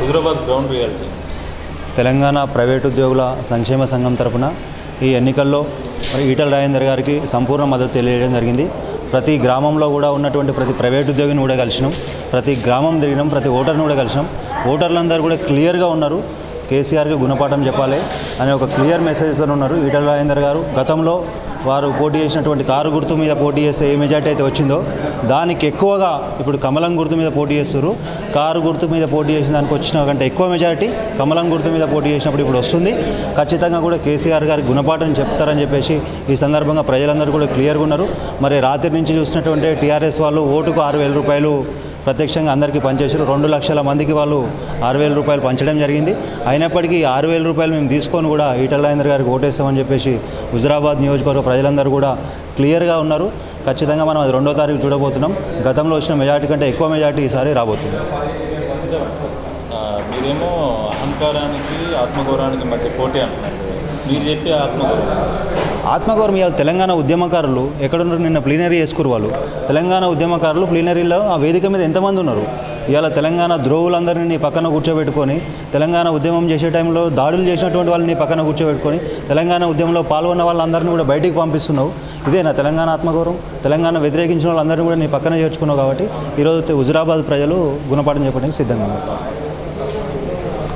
Hyderabad ground reality. Telangana private ఉద్యోగుల సంక్షేమ సంఘం తరపున ఈ ఎన్నికల్లో ఈటల రాజేందర్ గారికి సంపూర్ణ మద్దతు తెలియజేయడం జరిగింది. ప్రతి గ్రామంలో కూడా ఉన్నటువంటి ప్రతి ప్రైవేట్ ఉద్యోగిని కూడా కలిసినాం, ప్రతి గ్రామం తిరిగినాం, ప్రతి ఓటర్ని కూడా కలిసినాం. ఓటర్లందరూ కూడా క్లియర్గా ఉన్నారు, కేసీఆర్కి గుణపాఠం చెప్పాలి అనే ఒక క్లియర్ మెసేజ్తో ఉన్నారు. ఈటల రాజేందర్ గారు గతంలో వారు పోటీ చేసినటువంటి కారు గుర్తు మీద పోటీ చేస్తే ఏ మెజార్టీ అయితే వచ్చిందో దానికి ఎక్కువగా ఇప్పుడు కమలం గుర్తు మీద పోటీ చేస్తారు. కారు గుర్తు మీద పోటీ చేసిన దానికి వచ్చిన కంటే ఎక్కువ మెజారిటీ కమలం గుర్తు మీద పోటీ చేసినప్పుడు ఇప్పుడు వస్తుంది. ఖచ్చితంగా కూడా కేసీఆర్ గారికి గుణపాఠం చెప్తారని చెప్పేసి ఈ సందర్భంగా ప్రజలందరూ కూడా క్లియర్గా ఉన్నారు. మరి రాత్రి నుంచి చూసినటువంటి టీఆర్ఎస్ వాళ్ళు ఓటుకు 6,000 రూపాయలు ప్రత్యక్షంగా అందరికీ పనిచేశారు. 2 లక్షల మందికి వాళ్ళు 6,000 రూపాయలు పంచడం జరిగింది. అయినప్పటికీ 6,000 రూపాయలు మేము తీసుకొని కూడా ఈటల రాజేందర్ గారికి ఓటేస్తామని చెప్పేసి హుజురాబాద్ నియోజకవర్గ ప్రజలందరూ కూడా క్లియర్గా ఉన్నారు. ఖచ్చితంగా మనం అది 2వ తారీఖు చూడబోతున్నాం. గతంలో వచ్చిన మెజార్టీ కంటే ఎక్కువ మెజార్టీ ఈసారి రాబోతుంది. మీరేమో అహంకారానికి ఆత్మగౌరవానికి మధ్య పోటీ అంటున్నారు. మీరు చెప్పే ఆత్మగౌరవం ఇవాళ తెలంగాణ ఉద్యమకారులు ఎక్కడున్నారు? నిన్న ప్లీనరీ చేసుకురు వాళ్ళు. తెలంగాణ ఉద్యమకారులు ప్లీనరీలో ఆ వేదిక మీద ఎంతమంది ఉన్నారు? ఇవాళ తెలంగాణ ద్రోవులందరినీ పక్కన కూర్చోబెట్టుకొని, తెలంగాణ ఉద్యమం చేసే టైంలో దాడులు చేసినటువంటి వాళ్ళని పక్కన కూర్చోబెట్టుకొని, తెలంగాణ ఉద్యమంలో పాల్గొన్న వాళ్ళందరినీ కూడా బయటికి పంపిస్తున్నావు. ఇదేనా తెలంగాణ ఆత్మగౌరవం? తెలంగాణ వ్యతిరేకించిన వాళ్ళందరినీ కూడా నీ పక్కన చేర్చుకున్నావు. కాబట్టి ఈరోజు హుజురాబాద్ ప్రజలు గుణపాఠం చెప్పడానికి సిద్ధంగా ఉన్నారు.